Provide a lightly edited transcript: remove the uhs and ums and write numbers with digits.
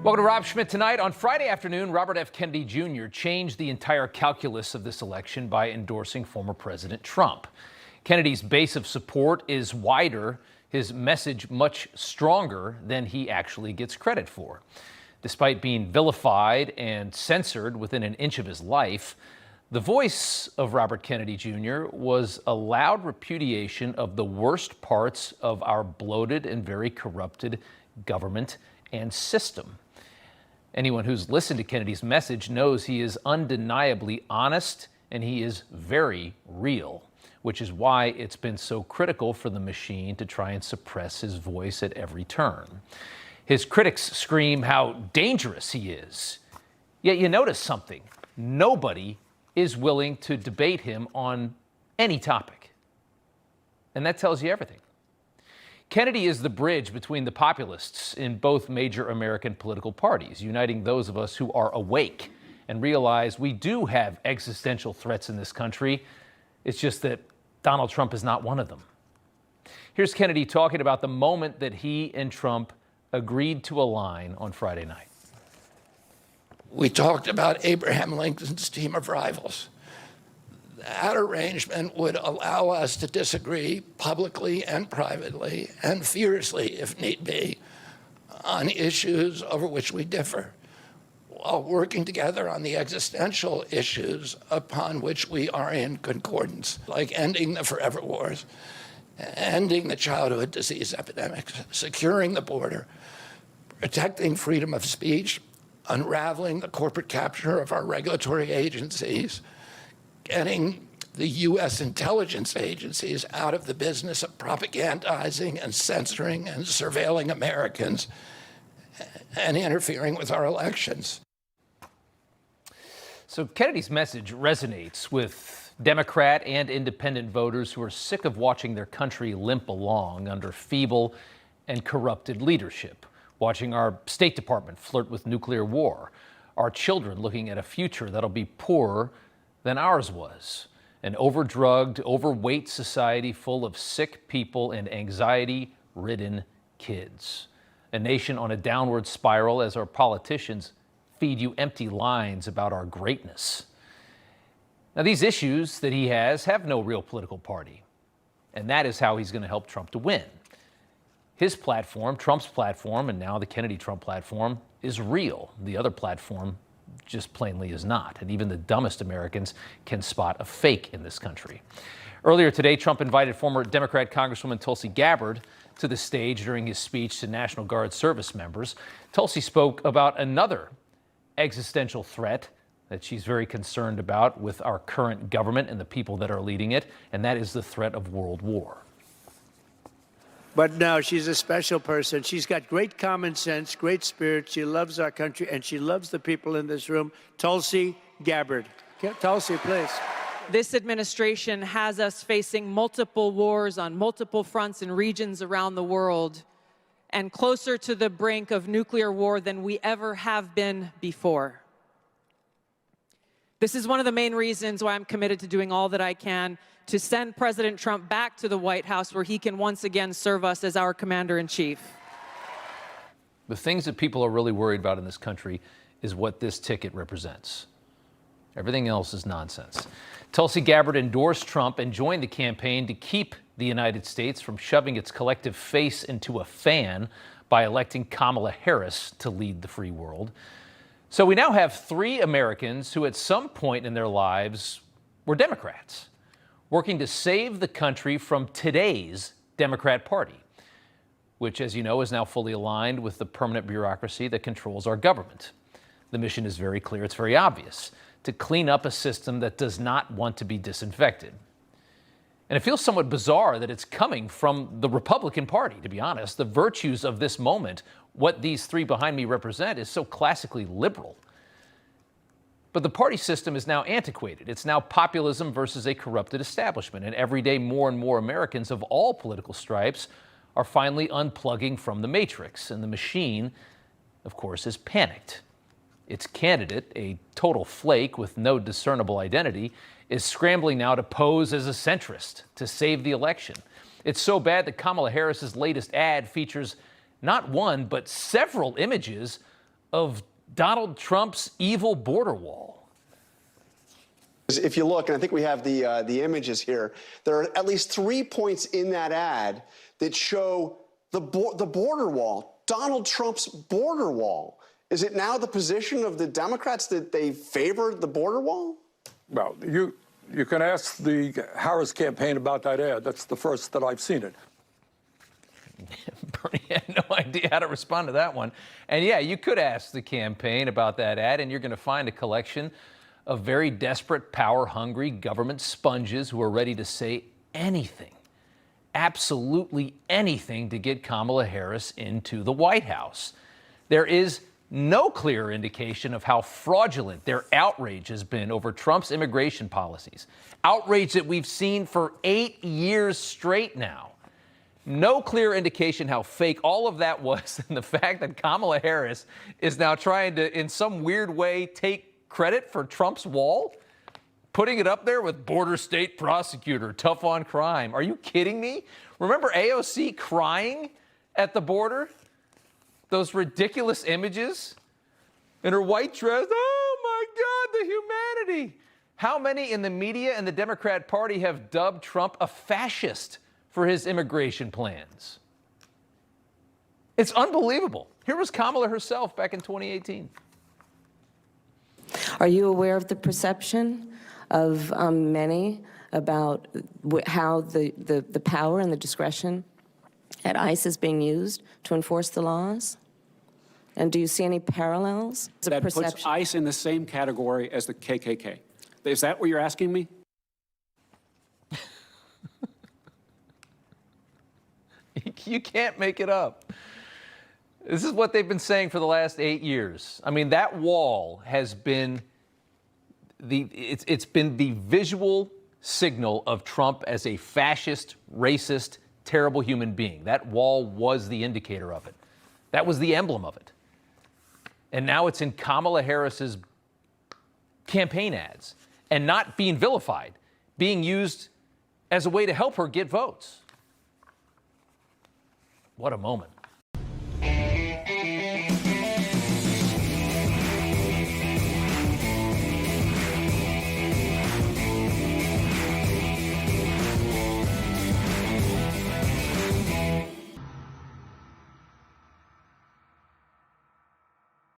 Welcome to Rob Schmitt Tonight. On Friday afternoon, Robert F. Kennedy Jr. changed the entire calculus of this election by endorsing former President Trump. Kennedy's base of support is wider, his message much stronger than he actually gets credit for. Despite being vilified and censored within an inch of his life, the voice of Robert Kennedy Jr. was a loud repudiation of the worst parts of our bloated and very corrupted government and system. Anyone who's listened to Kennedy's message knows he is undeniably honest and he is very real, which is why it's been so critical for the machine to try and suppress his voice at every turn. His critics scream how dangerous he is. Yet you notice something. Nobody is willing to debate him on any topic. And that tells you everything. Kennedy is the bridge between the populists in both major American political parties, uniting those of us who are awake and realize we do have existential threats in this country. It's just that Donald Trump is not one of them. Here's Kennedy talking about the moment that he and Trump agreed to align on Friday night. We talked about Abraham Lincoln's team of rivals. That arrangement would allow us to disagree publicly and privately and fiercely, if need be, on issues over which we differ, while working together on the existential issues upon which we are in concordance, like ending the forever wars, ending the childhood disease epidemics, securing the border, protecting freedom of speech, unraveling the corporate capture of our regulatory agencies, getting the U.S. intelligence agencies out of the business of propagandizing and censoring and surveilling Americans and interfering with our elections. So Kennedy's message resonates with Democrat and independent voters who are sick of watching their country limp along under feeble and corrupted leadership, watching our State Department flirt with nuclear war, our children looking at a future that'll be poorer than ours was, an overdrugged, overweight society full of sick people and anxiety-ridden kids, a nation on a downward spiral as our politicians feed you empty lines about our greatness. Now, these issues that he has have no real political party, and that is how he's going to help Trump to win. His platform, Trump's platform, and now the Kennedy-Trump platform, is real. The other platform just plainly is not, and even the dumbest Americans can spot a fake in this country. Earlier today, Trump invited former Democrat Congresswoman Tulsi Gabbard to the stage during his speech to National Guard service members. Tulsi spoke about another existential threat that she's very concerned about with our current government and the people that are leading it, and that is the threat of world war. But no, she's a special person. She's got great common sense, great spirit. She loves our country, and she loves the people in this room. Tulsi Gabbard. Tulsi, please. This administration has us facing multiple wars on multiple fronts and regions around the world, and closer to the brink of nuclear war than we ever have been before. This is one of the main reasons why I'm committed to doing all that I can to send President Trump back to the White House where he can once again serve us as our commander-in-chief. The things that people are really worried about in this country is what this ticket represents. Everything else is nonsense. Tulsi Gabbard endorsed Trump and joined the campaign to keep the United States from shoving its collective face into a fan by electing Kamala Harris to lead the free world. So we now have 3 Americans who at some point in their lives were Democrats, working to save the country from today's Democrat Party, which, as you know, is now fully aligned with the permanent bureaucracy that controls our government. The mission is very clear, it's very obvious, to clean up a system that does not want to be disinfected. And it feels somewhat bizarre that it's coming from the Republican Party, to be honest. The virtues of this moment, what these 3 behind me represent, is so classically liberal. But the party system is now antiquated. It's now populism versus a corrupted establishment. And every day, more and more Americans of all political stripes are finally unplugging from the matrix. And the machine, of course, is panicked. Its candidate, a total flake with no discernible identity, is scrambling now to pose as a centrist to save the election. It's so bad that Kamala Harris's latest ad features not one, but several images of Donald Trump's evil border wall. If you look, and I think we have the images here, there are at least 3 points in that ad that show the border wall, Donald Trump's border wall. Is it now the position of the Democrats that they favored the border wall? Well, you can ask the Harris campaign about that ad. That's the first that I've seen it. Bernie had no idea how to respond to that one. And yeah, you could ask the campaign about that ad, and you're going to find a collection of very desperate, power-hungry government sponges who are ready to say anything, absolutely anything, to get Kamala Harris into the White House. There is no clear indication of how fraudulent their outrage has been over Trump's immigration policies. Outrage that we've seen for 8 years straight now. No clear indication how fake all of that was, and the fact that Kamala Harris is now trying to, in some weird way, take credit for Trump's wall, putting it up there with border state prosecutor, tough on crime. Are you kidding me? Remember AOC crying at the border? Those ridiculous images in her white dress. Oh my God, the humanity. How many in the media and the Democrat Party have dubbed Trump a fascist for his immigration plans? It's unbelievable. Here was Kamala herself back in 2018. Are you aware of the perception of many about how the power and the discretion at ICE is being used to enforce the laws? And do you see any parallels? That puts ICE in the same category as the KKK. Is that what you're asking me? You can't make it up. This is what they've been saying for the last 8 years. I mean, that wall has been it's been the visual signal of Trump as a fascist, racist, terrible human being. That wall was the indicator of it. That was the emblem of it. And now it's in Kamala Harris's campaign ads and not being vilified, being used as a way to help her get votes. What a moment.